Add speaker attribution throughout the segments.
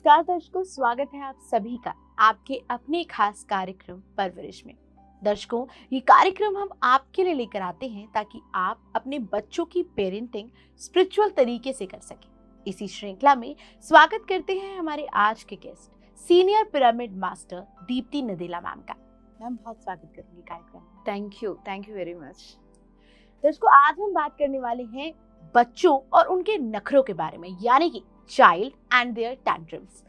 Speaker 1: नमस्कार दर्शकों, स्वागत है आप सभी का आपके अपने खास कार्यक्रम परवरिश में। दर्शकों, ये कार्यक्रम हम आपके लिए लेकर आते हैं ताकि आप अपने बच्चों की पेरेंटिंग स्पिरिचुअल तरीके से कर सकें। इसी श्रृंखला में स्वागत करते हैं हमारे आज के guest, senior pyramid master Deepti Nadella ma'am का। मैम, बहुत स्वागत करूंगी कार्यक्रम में।
Speaker 2: Thank you very much.
Speaker 1: दर्शकों, आज हम बात करने वाले हैं बच्चों और उनके नखरों के बारे में, यानी कि चाइल्ड एंड देयर टैंट्रम्स।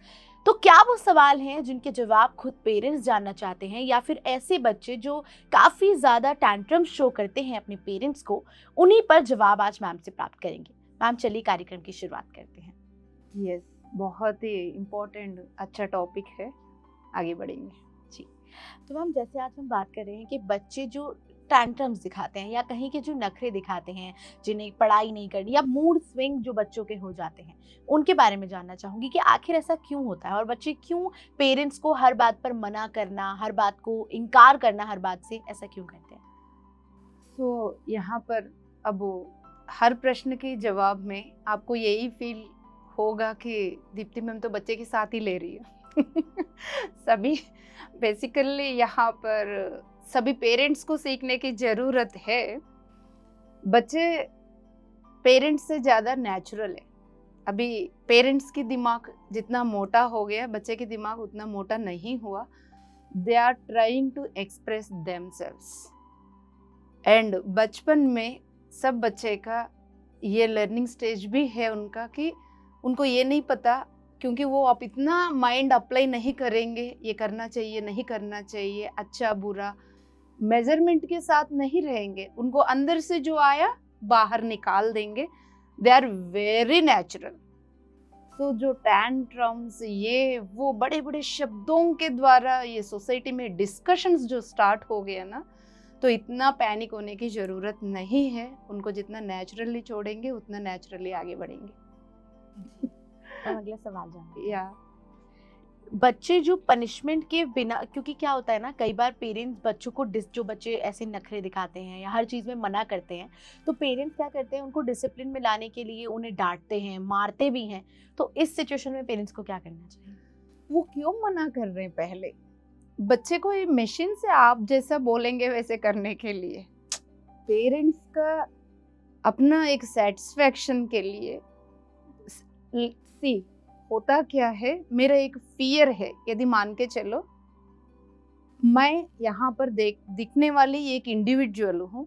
Speaker 1: तो क्या वो सवाल हैं जिनके जवाब खुद पेरेंट्स जानना चाहते हैं, या फिर ऐसे बच्चे जो काफी ज्यादा टैंट्रम शो करते हैं अपने पेरेंट्स को, उन्हीं पर जवाब आज मैम से प्राप्त करेंगे। मैम, चलिए कार्यक्रम की शुरुआत करते हैं।
Speaker 2: यस, बहुत ही इम्पोर्टेंट अच्छा टॉपिक है, आगे बढ़ेंगे
Speaker 1: जी। तो मैम, जैसे आज हम बात कर रहे हैं कि बच्चे जो टैंट्रम्स दिखाते हैं या कहीं के जो नखरे दिखाते हैं, जिन्हें पढ़ाई नहीं करनी या मूड स्विंग जो बच्चों के हो जाते हैं, उनके बारे में जानना चाहूंगी कि आखिर ऐसा क्यों होता है और बच्चे क्यों पेरेंट्स को हर बात पर मना करना, हर बात को इनकार करना, हर बात से ऐसा क्यों करते हैं।
Speaker 2: सो यहाँ पर अब हर प्रश्न के जवाब में आपको यही फील होगा कि दीप्ति मैम तो बच्चे के साथ ही ले रही है सभी बेसिकली यहाँ पर सभी पेरेंट्स को सीखने की ज़रूरत है। बच्चे पेरेंट्स से ज़्यादा नेचुरल है। अभी पेरेंट्स की दिमाग जितना मोटा हो गया, बच्चे की दिमाग उतना मोटा नहीं हुआ। They are trying to express themselves and बचपन में सब बच्चे का ये लर्निंग स्टेज भी है उनका कि उनको ये नहीं पता, क्योंकि वो अब इतना माइंड अप्लाई नहीं करेंगे, ये करना चाहिए नहीं करना चाहिए, अच्छा बुरा मेजरमेंट के साथ नहीं रहेंगे। उनको अंदर से जो आया बाहर निकाल देंगे। They are very natural. So जो टैंट्रम्स ये वो बड़े बड़े शब्दों के द्वारा ये सोसाइटी में डिस्कशंस जो स्टार्ट हो गया ना, तो इतना पैनिक होने की ज़रूरत नहीं है। उनको जितना नेचुरली छोड़ेंगे उतना नेचुरली आगे बढ़ेंगे।
Speaker 1: अगला सवाल जानते
Speaker 2: या
Speaker 1: बच्चे जो पनिशमेंट के बिना, क्योंकि क्या होता है ना, कई बार पेरेंट्स बच्चों को जो बच्चे ऐसे नखरे दिखाते हैं या हर चीज़ में मना करते हैं, तो पेरेंट्स क्या करते हैं, उनको डिसिप्लिन में लाने के लिए उन्हें डांटते हैं, मारते भी हैं। तो इस सिचुएशन में पेरेंट्स को क्या करना चाहिए।
Speaker 2: वो क्यों मना कर रहे हैं, पहले बच्चे को ये मशीन से आप जैसा बोलेंगे वैसे करने के लिए। पेरेंट्स का अपना एक सेटिस्फैक्शन के लिए सी होता क्या है, मेरा एक फियर है। यदि मान के चलो मैं यहाँ पर दिखने वाली एक इंडिविजुअल हूँ,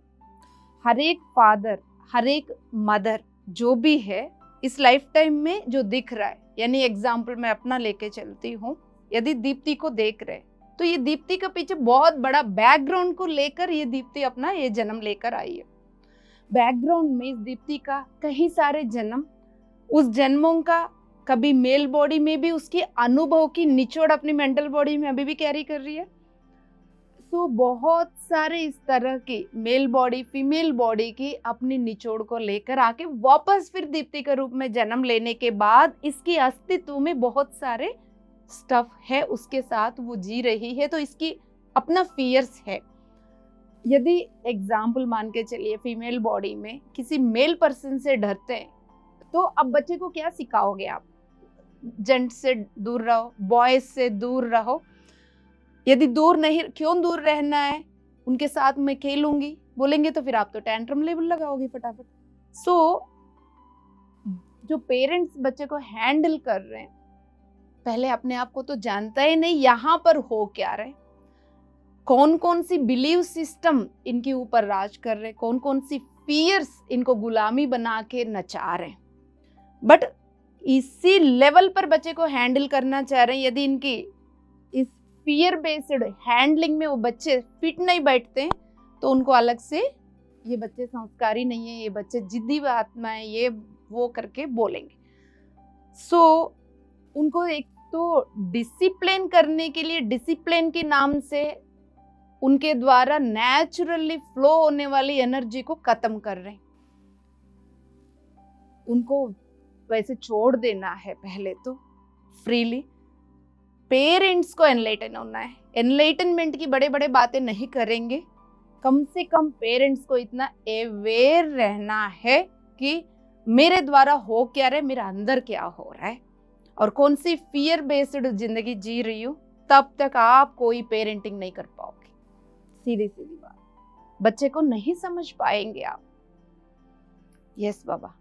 Speaker 2: हर एक फादर हर एक मदर जो भी है इस लाइफ टाइम में जो दिख रहा है, यानी एग्जाम्पल मैं अपना लेके चलती हूँ। यदि दीप्ति को देख रहे तो ये दीप्ति का पीछे बहुत बड़ा बैकग्राउंड को लेकर ये दीप्ति अपना ये जन्म लेकर आई है। बैकग्राउंड में इस दीप्ति का कई सारे जन्म, उस जन्मों का कभी मेल बॉडी में भी उसकी अनुभव की निचोड़ अपनी मेंटल बॉडी में अभी भी कैरी कर रही है। सो बहुत सारे इस तरह की मेल बॉडी फीमेल बॉडी की अपनी निचोड़ को लेकर आके वापस फिर दीप्ति के रूप में जन्म लेने के बाद इसकी अस्तित्व में बहुत सारे स्टफ है, उसके साथ वो जी रही है। तो इसकी अपना फियर्स है। यदि एग्जाम्पल मान के चलिए फीमेल बॉडी में किसी मेल पर्सन से डरते हैं, तो अब बच्चे को क्या सिखाओगे आप, जेंट से दूर रहो, बॉयज से दूर रहो। यदि दूर नहीं, क्यों दूर रहना है, उनके साथ मैं खेलूंगी बोलेंगे तो फिर आप तो टैंट्रम लेवल लगाओगे फटाफट। सो जो पेरेंट्स बच्चे को हैंडल कर रहे हैं, पहले अपने आप को तो जानता ही नहीं यहाँ पर हो क्या रहे, कौन कौन सी बिलीव सिस्टम इनके ऊपर राज कर रहे, कौन कौन सी फियर्स इनको गुलामी बना के नचा रहे। बट इसी लेवल पर बच्चे को हैंडल करना चाह रहे हैं। यदि इनकी इस फियर बेस्ड हैंडलिंग में वो बच्चे फिट नहीं बैठते हैं, तो उनको अलग से ये बच्चे संस्कारी नहीं है, ये बच्चे जिद्दी आत्मा है, ये वो करके बोलेंगे। सो उनको एक तो डिसिप्लिन करने के लिए डिसिप्लिन के नाम से उनके द्वारा नेचुरली फ्लो होने वाली एनर्जी को खत्म कर रहे हैं। उनको वैसे छोड़ देना है पहले तो फ्रीली। पेरेंट्स को एनलाइटन होना है। एनलाइटनमेंट की बड़े बड़े बातें नहीं करेंगे, कम से कम पेरेंट्स को इतना अवेयर रहना है कि मेरे द्वारा हो क्या रहा है, मेरा अंदर क्या हो रहा है। और कौन सी फियर बेस्ड जिंदगी जी रही हूँ, तब तक आप कोई पेरेंटिंग नहीं कर पाओगे। सीधी सीधी बात, बच्चे को नहीं समझ पाएंगे आप। यस बाबा।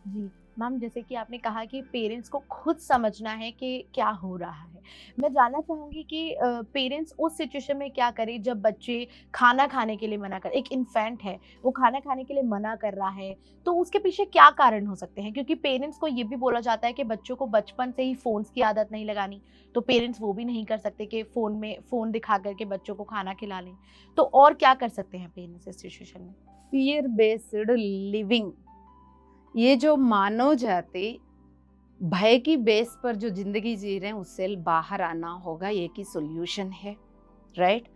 Speaker 1: जी मैम, जैसे कि आपने कहा कि पेरेंट्स को खुद समझना है कि क्या हो रहा है। मैं जानना चाहूँगी कि पेरेंट्स उस सिचुएशन में क्या करें जब बच्चे खाना खाने के लिए मना कर, एक इन्फेंट है वो खाना खाने के लिए मना कर रहा है, तो उसके पीछे क्या कारण हो सकते हैं? क्योंकि पेरेंट्स को ये भी बोला जाता है कि बच्चों को बचपन से ही फ़ोन्स की आदत नहीं लगानी, तो पेरेंट्स वो भी नहीं कर सकते कि फ़ोन दिखा कर के बच्चों को खाना खिला लें। तो और क्या कर सकते हैं पेरेंट्स इस सिचुएशन में?
Speaker 2: फियर बेस्ड लिविंग, ये जो मानव जाति भय की बेस पर जो जिंदगी जी रहे हैं उससे बाहर आना होगा, ये की सॉल्यूशन है। राइट?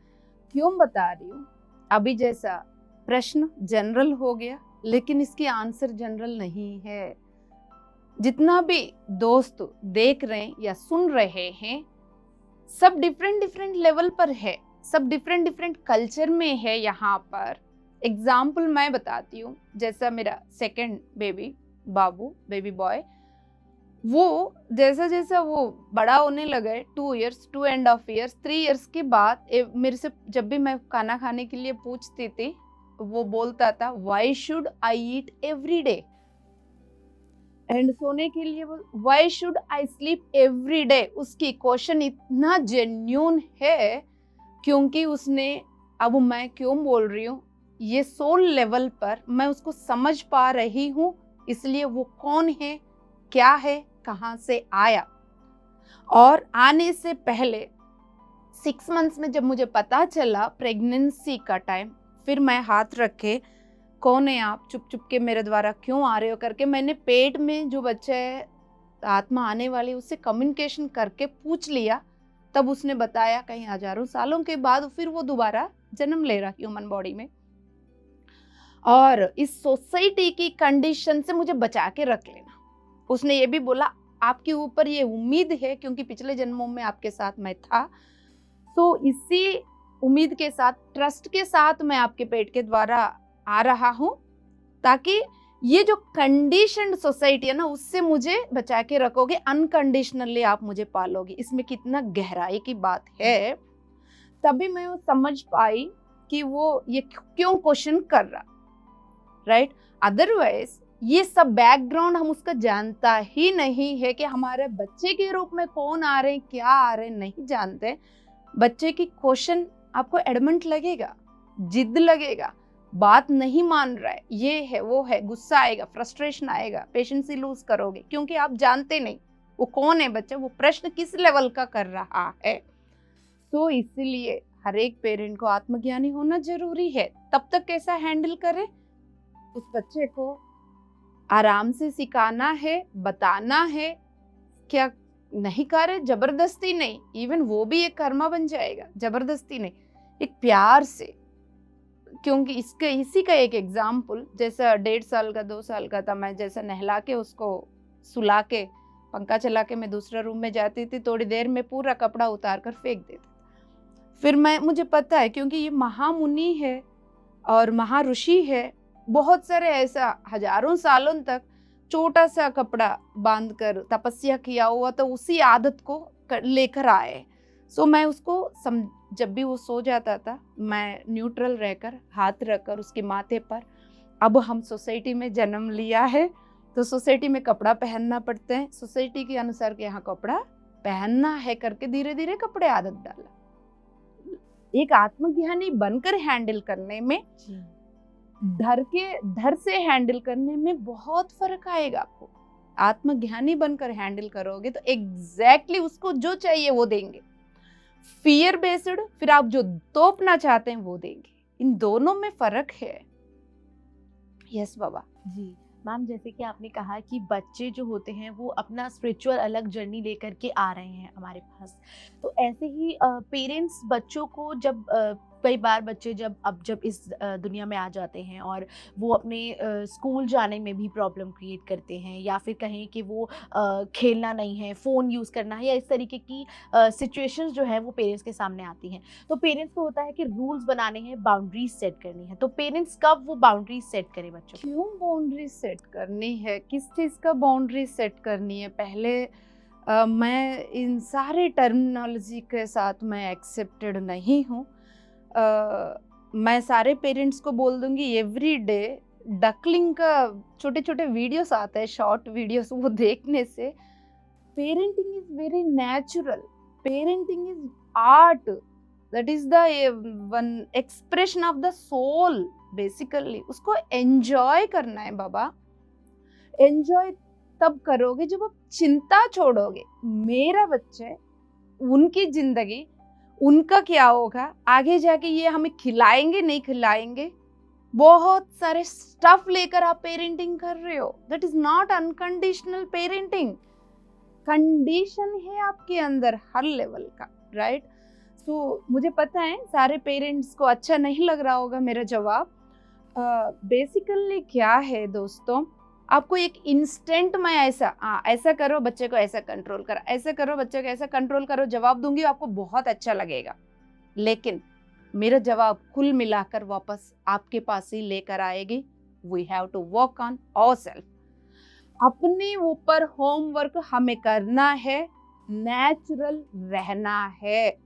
Speaker 2: क्यों बता रही हूँ, अभी जैसा प्रश्न जनरल हो गया लेकिन इसकी आंसर जनरल नहीं है। जितना भी दोस्त देख रहे हैं या सुन रहे हैं, सब डिफरेंट डिफरेंट लेवल पर है, सब डिफरेंट डिफरेंट कल्चर में है। यहाँ पर एग्जाम्पल मैं बताती हूँ, जैसा मेरा सेकंड बेबी बाबू, बेबी बॉय, वो जैसा जैसा वो बड़ा होने लगा है, 2 इयर्स, 2.5 इयर्स, 3 इयर्स के बाद मेरे से जब भी मैं खाना खाने के लिए पूछती थी, वो बोलता था why should I eat every day, and सोने के लिए वो why should I sleep every day. उसकी क्वेश्चन इतना जेन्यून है क्योंकि उसने, अब मैं क्यों बोल रही हूँ, ये सोल लेवल पर मैं उसको समझ पा रही हूँ, इसलिए वो कौन है, क्या है, कहाँ से आया। और आने से पहले 6 मंथ्स में जब मुझे पता चला प्रेगनेंसी का टाइम, फिर मैं हाथ रखे, कौन है आप, चुप चुप के मेरे द्वारा क्यों आ रहे हो करके मैंने पेट में जो बच्चा है, आत्मा आने वाली, उससे कम्युनिकेशन करके पूछ लिया। तब उसने बताया कहीं हजारों सालों के बाद फिर वो दोबारा जन्म ले रहा ह्यूमन बॉडी में। और इस सोसाइटी की कंडीशन से मुझे बचा के रख लेना। उसने ये भी बोला आपके ऊपर ये उम्मीद है क्योंकि पिछले जन्मों में आपके साथ मैं था, तो इसी उम्मीद के साथ, ट्रस्ट के साथ मैं आपके पेट के द्वारा आ रहा हूँ, ताकि ये जो कंडीशनड सोसाइटी है ना, उससे मुझे बचा के रखोगे, अनकंडीशनली आप मुझे पालोगे। इसमें कितना गहराई की बात है। तभी मैं वो समझ पाई कि वो ये क्यों क्वेश्चन कर रहा। राइट? अदरवाइज ये सब बैकग्राउंड हम उसका जानता ही नहीं है कि हमारे बच्चे के रूप में कौन आ रहे हैं, क्या आ रहे हैं, नहीं जानते। बच्चे की क्वेश्चन आपको एडमेंट लगेगा, जिद लगेगा, बात नहीं मान रहा है, ये है वो है, गुस्सा आएगा, फ्रस्ट्रेशन आएगा, पेशेंस ही लूज करोगे क्योंकि आप जानते नहीं वो कौन है बच्चा, वो प्रश्न किस लेवल का कर रहा है। तो इसलिए हर एक पेरेंट को आत्मज्ञानी होना जरूरी है। तब तक कैसा हैंडल करे, उस बच्चे को आराम से सिखाना है, बताना है, क्या नहीं करे, जबरदस्ती नहीं, इवन वो भी एक कर्मा बन जाएगा, जबरदस्ती नहीं, एक प्यार से। क्योंकि इसी का एक एग्जाम्पल, जैसा 1.5 साल का 2 साल का था, मैं जैसा नहला के उसको सुला के पंखा चला के मैं दूसरा रूम में जाती थी, थोड़ी देर में पूरा कपड़ा उतार कर फेंक देती थी। फिर मुझे पता है क्योंकि ये महामुनि है और महाऋषि है, बहुत सारे ऐसा हजारों सालों तक छोटा सा कपड़ा बांधकर तपस्या किया हुआ, तो उसी आदत को लेकर आए। सो मैं उसको जब भी वो सो जाता था, मैं न्यूट्रल रहकर हाथ रखकर उसके माथे पर, अब हम सोसाइटी में जन्म लिया है तो सोसाइटी में कपड़ा पहनना पड़ता है, सोसाइटी के अनुसार के यहाँ कपड़ा पहनना है करके धीरे धीरे कपड़े आदत डाला। एक आत्मज्ञानी बनकर हैंडल करने में, डर से हैंडल करने में बहुत फर्क आएगा आपको। आत्मज्ञानी बनकर हैंडल करोगे तो एग्जैक्टली उसको जो चाहिए वो देंगे। फियर बेस्ड, फिर आप जो तोपना चाहते हैं वो देंगे। इन दोनों में फर्क है। यस बाबा
Speaker 1: जी मैम, जैसे कि आपने कहा कि बच्चे जो होते हैं वो अपना स्पिरिचुअल अलग जर्नी लेकर के आ रहे हैं हमारे पास, तो ऐसे ही पेरेंट्स बच्चों को जब कई बार बच्चे जब इस दुनिया में आ जाते हैं और वो अपने स्कूल जाने में भी प्रॉब्लम क्रिएट करते हैं, या फिर कहें कि वो खेलना नहीं है, फ़ोन यूज़ करना है, या इस तरीके की सिचुएशंस जो है वो पेरेंट्स के सामने आती हैं, तो पेरेंट्स को होता है कि रूल्स बनाने हैं, बाउंड्रीज सेट करनी है। तो पेरेंट्स कब वो बाउंड्रीज सेट करें बच्चों को?
Speaker 2: क्यों बाउंड्री सेट करनी है, किस चीज़ का बाउंड्री सेट करनी है? पहले मैं इन सारे टर्मिनोलॉजी के साथ मैं एक्सेप्टेड नहीं हूँ। मैं सारे पेरेंट्स को बोल दूंगी एवरी डे डकलिंग का छोटे छोटे वीडियोस आते हैं, शॉर्ट वीडियोस, वो देखने से parenting is very natural, parenting is art, that is the one expression of the soul. Basically उसको एंजॉय करना है बाबा। एंजॉय तब करोगे जब आप चिंता छोड़ोगे। मेरा बच्चा, उनकी जिंदगी, उनका क्या होगा आगे जाके, ये हमें खिलाएंगे नहीं खिलाएंगे, बहुत सारे स्टफ लेकर आप पेरेंटिंग कर रहे हो। That is not unconditional parenting. Condition है आपके अंदर हर लेवल का, राइट? सो मुझे पता है सारे पेरेंट्स को अच्छा नहीं लग रहा होगा मेरा जवाब। बेसिकली क्या है दोस्तों, आपको एक इंस्टेंट में ऐसा करो बच्चे को ऐसा कंट्रोल करो, ऐसा करो बच्चे को ऐसा कंट्रोल करो, जवाब दूंगी आपको बहुत अच्छा लगेगा। लेकिन मेरा जवाब कुल मिलाकर वापस आपके पास ही लेकर आएगी। We have to work on ourself. अपने ऊपर होमवर्क हमें करना है, नेचुरल रहना है।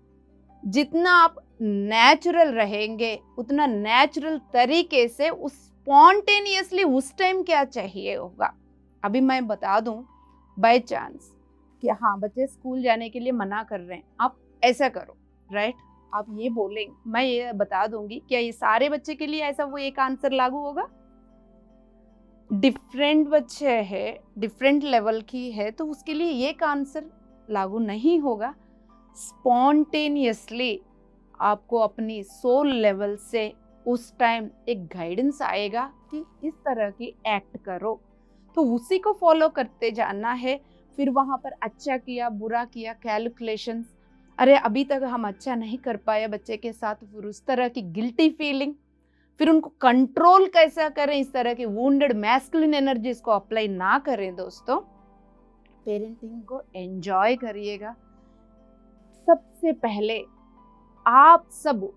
Speaker 2: जितना आप नेचुरल रहेंगे उतना नेचुरल तरीके से उस स्पॉन्टेनियसली उस टाइम क्या चाहिए होगा। अभी मैं बता दूं, बाय चांस कि हाँ बच्चे स्कूल जाने के लिए मना कर रहे हैं, आप ऐसा करो, राइट? आप ये बोलेंगे, मैं ये बता दूंगी, क्या ये सारे बच्चे के लिए ऐसा वो एक आंसर लागू होगा? डिफरेंट बच्चे है, डिफरेंट लेवल की है, तो उसके लिए एक आंसर लागू नहीं होगा। स्पॉन्टेनियसली आपको अपनी सोल लेवल से उस टाइम एक गाइडेंस आएगा कि इस तरह की एक्ट करो, तो उसी को फॉलो करते जाना है। फिर वहाँ पर अच्छा किया बुरा किया कैलकुलेशंस, अरे अभी तक हम अच्छा नहीं कर पाए बच्चे के साथ, फिर उस तरह की गिल्टी फीलिंग, फिर उनको कंट्रोल कैसा करें, इस तरह की वुंडेड मैस्कुलिन एनर्जीज को अप्लाई ना करें। दोस्तों पेरेंटिंग को एंजॉय करिएगा। सबसे पहले आप सब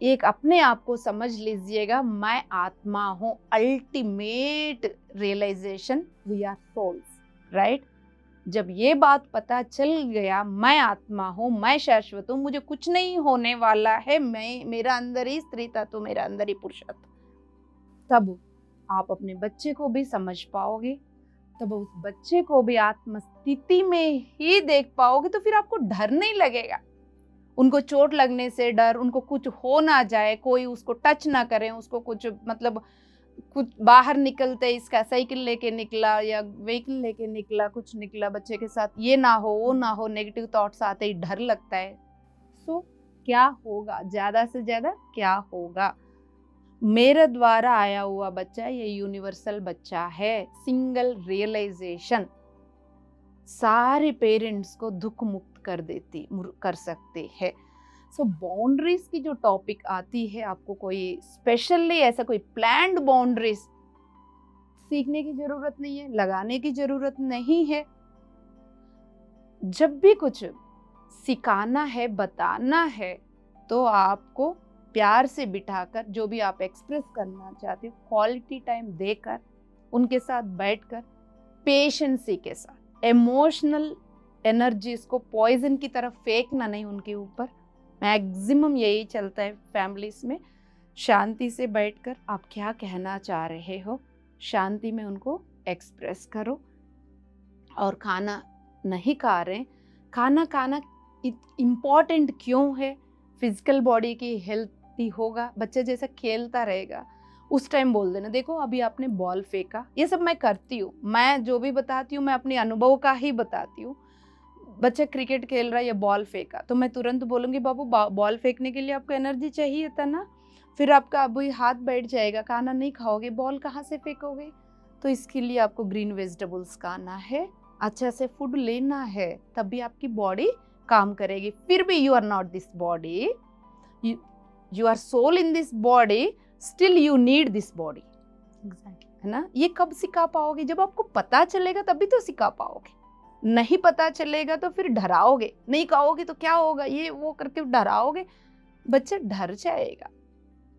Speaker 2: एक अपने आप को समझ लीजिएगा, मैं आत्मा हूं। Ultimate realization, we are souls, right? जब ये बात पता चल गया, मैं आत्मा हूं, मैं शाश्वत हूं, मुझे कुछ नहीं होने वाला है, मैं, मेरा अंदर ही स्त्री तत्व, मेरा अंदर ही पुरुष तत्व, तब आप अपने बच्चे को भी समझ पाओगे, तब उस बच्चे को भी आत्म स्थिति में ही देख पाओगे। तो फिर आपको डर नहीं लगेगा। उनको चोट लगने से डर, उनको कुछ हो ना जाए, कोई उसको टच ना करे, उसको कुछ मतलब कुछ बाहर निकलते इसका साइकिल लेके निकला या व्हीकल लेके निकला, कुछ निकला बच्चे के साथ, ये ना हो वो ना हो, नेगेटिव थॉट्स आते ही डर लगता है। सो क्या होगा, ज्यादा से ज्यादा क्या होगा? मेरे द्वारा आया हुआ बच्चा ये यूनिवर्सल बच्चा है। सिंगल रियलाइजेशन सारे पेरेंट्स को दुख मुक्त कर सकते हैं। सो बाउंड्रीज की जो टॉपिक आती है, आपको कोई स्पेशली ऐसा कोई प्लान्ड बाउंड्रीज सीखने की जरूरत नहीं है, लगाने की जरूरत नहीं है। जब भी कुछ सिखाना है, बताना है, तो आपको प्यार से बिठाकर जो भी आप एक्सप्रेस करना चाहते हो, क्वालिटी टाइम देकर, उनके साथ बैठकर, पेशेंसी के साथ, इमोशनल एनर्जीज को पॉइजन की तरफ फेंकना नहीं उनके ऊपर। मैक्सिमम यही चलता है फैमिलीज में। शांति से बैठकर आप क्या कहना चाह रहे हो, शांति में उनको एक्सप्रेस करो। और खाना नहीं खा रहे, खाना इम्पॉर्टेंट क्यों है? फिजिकल बॉडी की हेल्थी होगा, बच्चे जैसा खेलता रहेगा, उस टाइम बोल देना, देखो अभी आपने बॉल फेंका। ये सब मैं करती हूँ, मैं जो भी बताती हूँ मैं अपने अनुभव का ही बताती हूँ। बच्चा क्रिकेट खेल रहा है या बॉल फेंका, तो मैं तुरंत बोलूँगी, बाबू बॉल फेंकने के लिए आपको एनर्जी चाहिए था ना, फिर आपका अभी हाथ बैठ जाएगा, खाना नहीं खाओगे, बॉल कहाँ से फेंकोगे? तो इसके लिए आपको ग्रीन वेजिटेबल्स खाना है, अच्छा से फूड लेना है, तभी आपकी बॉडी काम करेगी। फिर भी you are not this body, you are soul in this body, still you need this body. Exactly, है ना? ये कब सिखा पाओगे? जब आपको पता चलेगा तभी तो सिखा पाओगे। नहीं पता चलेगा तो फिर डराओगे, नहीं कहोगे तो क्या होगा, ये वो करके डराओगे, बच्चा डर जाएगा।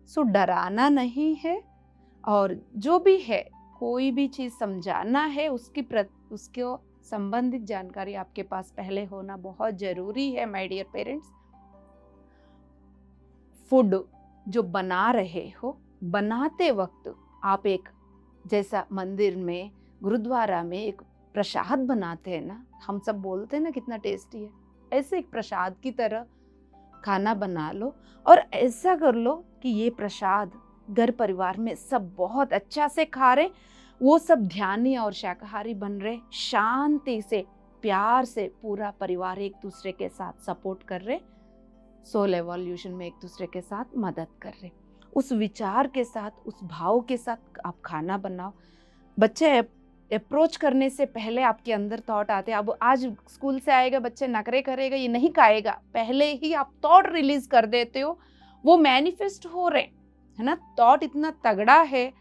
Speaker 2: सो डराना नहीं है, और जो भी है कोई भी चीज समझाना है उसको संबंधित जानकारी आपके पास पहले होना बहुत जरूरी है माय डियर पेरेंट्स। फूड जो बना रहे हो, बनाते वक्त आप एक, जैसा मंदिर में, गुरुद्वारा में एक प्रसाद बनाते हैं ना, हम सब बोलते हैं ना कितना टेस्टी है, ऐसे एक प्रसाद की तरह खाना बना लो और ऐसा कर लो कि ये प्रसाद घर परिवार में सब बहुत अच्छा से खा रहे, वो सब ध्यानी और शाकाहारी बन रहे, शांति से प्यार से पूरा परिवार एक दूसरे के साथ सपोर्ट कर रहे, सोल एवोल्यूशन में एक दूसरे के साथ मदद कर रहे। उस विचार के साथ, उस भाव के साथ आप खाना बनाओ। बच्चे अप्रोच करने से पहले आपके अंदर थॉट आते हैं, अब आज स्कूल से आएगा बच्चे नखरे करेगा, ये नहीं खाएगा, पहले ही आप थॉट रिलीज कर देते हो, वो मैनिफेस्ट हो रहे है ना। थॉट इतना तगड़ा है,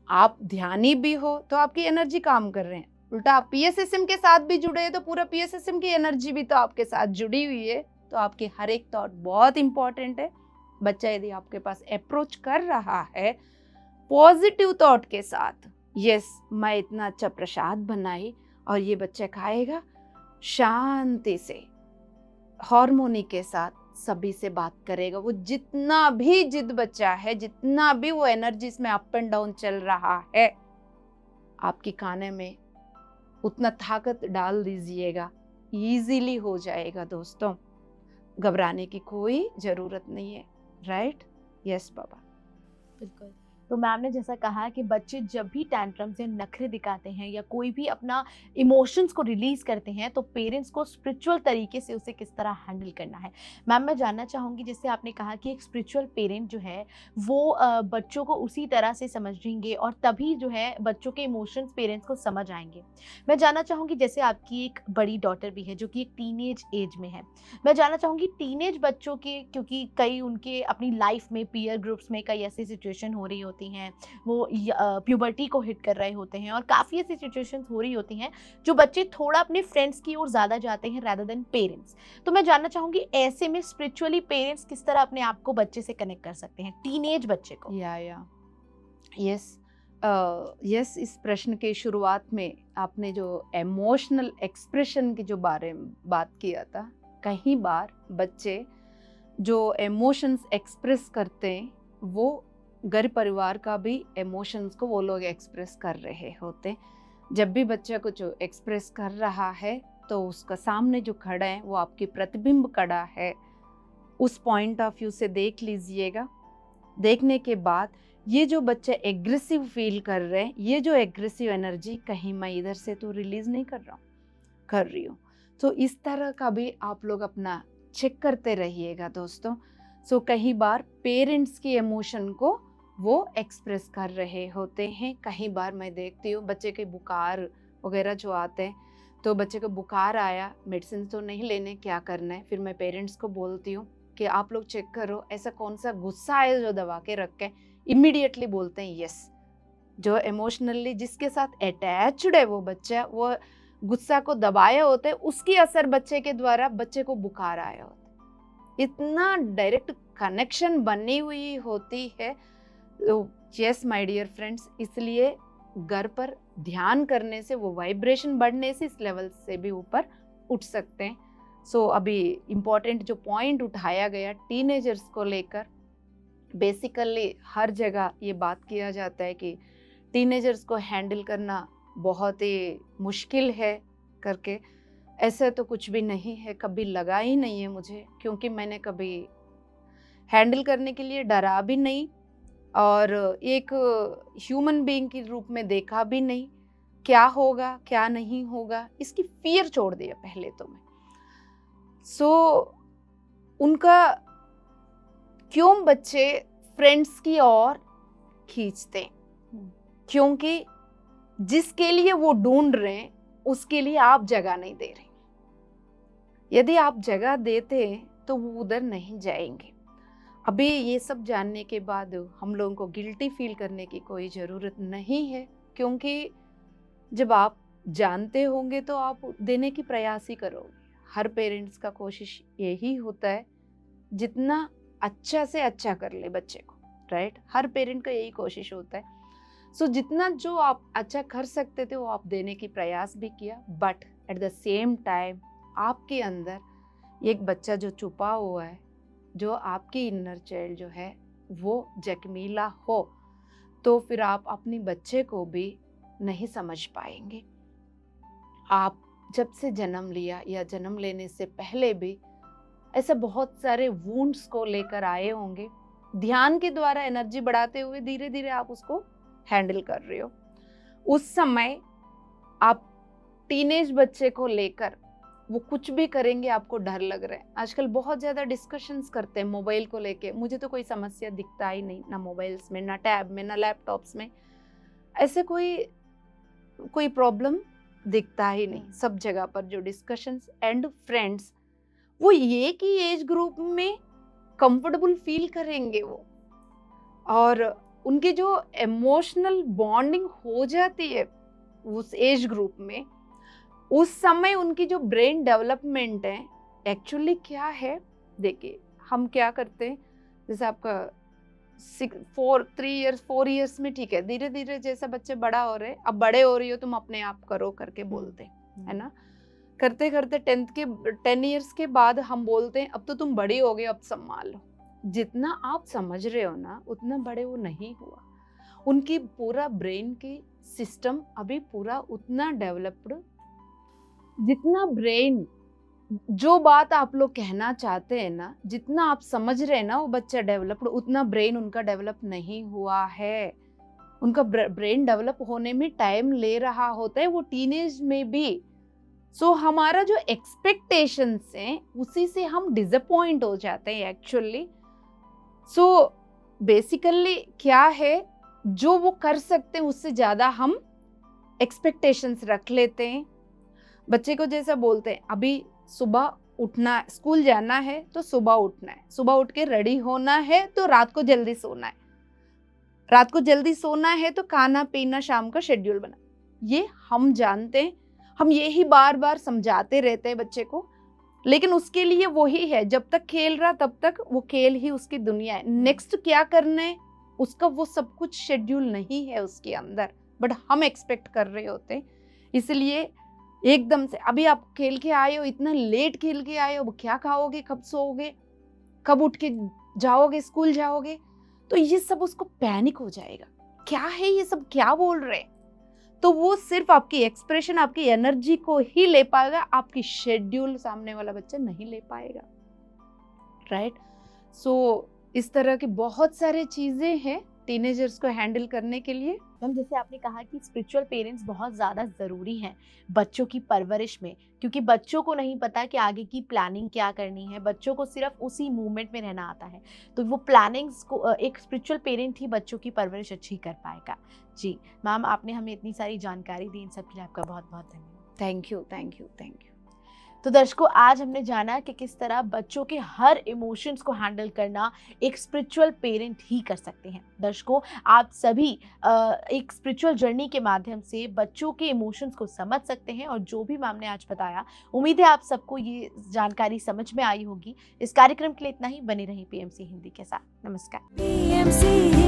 Speaker 2: आप ध्यानी भी हो तो आपकी एनर्जी काम कर रहे हैं, उल्टा आप पीएसएसएम के साथ भी जुड़े हैं तो पूरा पीएसएसएम की एनर्जी भी तो आपके साथ जुड़ी हुई है। तो आपके हर एक थॉट बहुत इंपॉर्टेंट है। बच्चा यदि आपके पास अप्रोच कर रहा है पॉजिटिव थॉट के साथ, यस मैं इतना अच्छा प्रसाद बनाई और ये बच्चा खाएगा, शांति से हार्मोनी के साथ सभी से बात करेगा, वो जितना भी जिद बच्चा है, जितना भी वो एनर्जी में अप एंड डाउन चल रहा है, आपके खाने में उतना ताकत डाल दीजिएगा, इजीली हो जाएगा दोस्तों, घबराने की कोई जरूरत नहीं है। राइट? यस बाबा।
Speaker 1: बिल्कुल। तो मैम ने जैसा कहा कि बच्चे जब भी टैंट्रम्स या नखरे दिखाते हैं या कोई भी अपना इमोशंस को रिलीज करते हैं तो पेरेंट्स को स्पिरिचुअल तरीके से उसे किस तरह हैंडल करना है। मैम मैं जानना चाहूँगी, जैसे आपने कहा कि एक स्पिरिचुअल पेरेंट जो है वो बच्चों को उसी तरह से समझेंगे और तभी जो है बच्चों के इमोशंस पेरेंट्स को समझ आएंगे। मैं जानना चाहूँगी, जैसे आपकी एक बड़ी डॉटर भी है जो कि एक टीनेज एज में है, मैं जानना चाहूँगी टीनेज बच्चों के, क्योंकि कई उनके अपनी लाइफ में पीयर ग्रुप्स में कई ऐसी सिचुएशन हो रही होती हैं, वो प्यूबर्टी को हिट कर रहे होते हैं और काफ़ी ऐसी सिचुएशंस हो रही होती हैं जो बच्चे थोड़ा अपने फ्रेंड्स की ओर ज़्यादा जाते हैं रादर देन पेरेंट्स। तो मैं जानना चाहूँगी ऐसे में स्पिरिचुअली पेरेंट्स किस तरह अपने आप को बच्चे से कनेक्ट कर सकते हैं, टीनेज बच्चे को?
Speaker 2: यस, इस प्रश्न के शुरुआत में आपने जो इमोशनल एक्सप्रेशन की जो बारे में बात किया था, कई बार बच्चे जो इमोशंस एक्सप्रेस करते हैं वो घर परिवार का भी इमोशंस को वो लोग एक्सप्रेस कर रहे होते। जब भी बच्चा कुछ एक्सप्रेस कर रहा है तो उसका सामने जो खड़ा है वो आपकी प्रतिबिंब खड़ा है, उस पॉइंट ऑफ व्यू से देख लीजिएगा। देखने के बाद ये जो बच्चे एग्रेसिव फील कर रहे हैं, ये जो एग्रेसिव एनर्जी कहीं मैं इधर से तो रिलीज नहीं कर रही हूँ, तो इस तरह का भी आप लोग अपना चेक करते रहिएगा दोस्तों। सो कई बार पेरेंट्स की इमोशन को वो एक्सप्रेस कर रहे होते हैं। कई बार मैं देखती हूँ बच्चे के बुखार वगैरह जो आते हैं, तो बच्चे को बुखार आया, मेडिसिन तो नहीं लेने, क्या करना है, फिर मैं पेरेंट्स को बोलती हूँ कि आप लोग चेक करो ऐसा कौन सा गुस्सा है जो दबा के रखे। इमीडिएटली बोलते हैं यस, जो इमोशनली जिसके साथ अटैच्ड है वो बच्चा, वो गुस्सा को दबाया होता है, उसकी असर बच्चे के द्वारा बच्चे को बुखार आया होता है। इतना डायरेक्ट कनेक्शन बनी हुई होती है। यस माय डियर फ्रेंड्स, इसलिए घर पर ध्यान करने से वो वाइब्रेशन बढ़ने से इस लेवल से भी ऊपर उठ सकते हैं। सो अभी इम्पोर्टेंट जो पॉइंट उठाया गया टीनेजर्स को लेकर, बेसिकली हर जगह ये बात किया जाता है कि टीनेजर्स को हैंडल करना बहुत ही मुश्किल है करके। ऐसा तो कुछ भी नहीं है, कभी लगा ही नहीं है मुझे, क्योंकि मैंने कभी हैंडल करने के लिए डरा भी नहीं और एक ह्यूमन बीइंग के रूप में देखा भी नहीं, क्या होगा क्या नहीं होगा इसकी फियर छोड़ दिया पहले तो मैं। उनका क्यों बच्चे फ्रेंड्स की ओर खींचते, क्योंकि जिसके लिए वो ढूंढ रहे हैं उसके लिए आप जगह नहीं दे रहे। यदि आप जगह देते तो वो उधर नहीं जाएंगे। अभी ये सब जानने के बाद हम लोगों को गिल्टी फील करने की कोई ज़रूरत नहीं है, क्योंकि जब आप जानते होंगे तो आप देने की प्रयास ही करोगे। हर पेरेंट्स का कोशिश यही होता है जितना अच्छा से अच्छा कर ले बच्चे को, राइट? हर पेरेंट का यही कोशिश होता है। सो जितना जो आप अच्छा कर सकते थे वो आप देने की प्रयास भी किया, but at the same time आपके अंदर एक बच्चा जो छुपा हुआ है, जो आपकी इनर चाइल्ड जो है वो जकमीला हो, तो फिर आप अपने बच्चे को भी नहीं समझ पाएंगे। आप जब से जन्म लिया या जन्म लेने से पहले भी ऐसे बहुत सारे वुंड्स को लेकर आए होंगे। ध्यान के द्वारा एनर्जी बढ़ाते हुए धीरे धीरे आप उसको हैंडल कर रहे हो। उस समय आप टीनेज बच्चे को लेकर वो कुछ भी करेंगे आपको डर लग रहा है। आजकल बहुत ज़्यादा डिस्कशंस करते हैं मोबाइल को लेके। मुझे तो कोई समस्या दिखता ही नहीं, ना मोबाइल्स में, ना टैब में, ना लैपटॉप्स में, ऐसे कोई प्रॉब्लम दिखता ही नहीं। सब जगह पर जो डिस्कशंस एंड फ्रेंड्स, वो ये कि एज ग्रुप में कंफर्टेबल फील करेंगे वो, और उनके जो इमोशनल बॉन्डिंग हो जाती है उस एज ग्रुप में, उस समय उनकी जो ब्रेन डेवलपमेंट है एक्चुअली क्या है। देखिए हम क्या करते हैं, जैसे आपका 4 इयर्स में ठीक है, धीरे धीरे जैसे बच्चे बड़ा हो रहे, अब बड़े हो रही हो तुम अपने आप करो करके बोलते हैं, है ना। करते करते 10 इयर्स के बाद हम बोलते हैं अब तो तुम बड़ी हो गई, अब संभाल लो। जितना आप समझ रहे हो ना उतना बड़े वो नहीं हुआ। उनकी पूरा ब्रेन की सिस्टम अभी पूरा उतना डेवलप्ड, जितना ब्रेन, जो बात आप लोग कहना चाहते हैं ना, जितना आप समझ रहे हैं ना वो बच्चा डेवलप्ड, उतना ब्रेन उनका डेवलप नहीं हुआ है। उनका ब्रेन डेवलप होने में टाइम ले रहा होता है, वो टीनेज में भी। सो हमारा जो एक्सपेक्टेशंस हैं उसी से हम डिसअपॉइंट हो जाते हैं एक्चुअली। सो बेसिकली क्या है, जो वो कर सकते हैं उससे ज़्यादा हम एक्सपेक्टेशंस रख लेते हैं। बच्चे को जैसा बोलते हैं अभी सुबह उठना, स्कूल जाना है तो सुबह उठना है, सुबह उठ के रेडी होना है तो रात को जल्दी सोना है, रात को जल्दी सोना है तो खाना पीना शाम का शेड्यूल बना। ये हम जानते हैं, हम यही बार बार समझाते रहते हैं बच्चे को, लेकिन उसके लिए वही है, जब तक खेल रहा तब तक वो खेल ही उसकी दुनिया है। नेक्स्ट क्या करना है उसका वो सब कुछ शेड्यूल नहीं है उसके अंदर, बट हम एक्सपेक्ट कर रहे होते हैं। इसलिए एकदम से अभी आप खेल के आए हो, इतना लेट खेल के आए हो, क्या खाओगे, कब सोओगे, कब उठ के जाओगे, स्कूल जाओगे, तो ये सब उसको पैनिक हो जाएगा। क्या है ये सब, क्या बोल रहे हैं, तो वो सिर्फ आपकी एक्सप्रेशन, आपकी एनर्जी को ही ले पाएगा, आपकी शेड्यूल सामने वाला बच्चा नहीं ले पाएगा, राइट। सो इस तरह की बहुत सारी चीजें हैं टीनेजर्स को हैंडल करने के लिए।
Speaker 1: मैम जैसे आपने कहा कि स्पिरिचुअल पेरेंट्स बहुत ज़्यादा ज़रूरी हैं बच्चों की परवरिश में, क्योंकि बच्चों को नहीं पता कि आगे की प्लानिंग क्या करनी है, बच्चों को सिर्फ उसी मूवमेंट में रहना आता है, तो वो प्लानिंग्स को एक स्पिरिचुअल पेरेंट ही बच्चों की परवरिश अच्छी कर पाएगा। जी मैम, आपने हमें इतनी सारी जानकारी दी, इन सब के लिए आपका बहुत बहुत धन्यवाद।
Speaker 2: Thank you, thank you, thank you.
Speaker 1: तो दर्शकों, आज हमने जाना कि किस तरह बच्चों के हर इमोशंस को हैंडल करना एक स्पिरिचुअल पेरेंट ही कर सकते हैं। दर्शकों, आप सभी एक स्पिरिचुअल जर्नी के माध्यम से बच्चों के इमोशंस को समझ सकते हैं, और जो भी मैम ने आज बताया, उम्मीद है आप सबको ये जानकारी समझ में आई होगी। इस कार्यक्रम के लिए इतना ही। बने रही PMC हिंदी के साथ। नमस्कार।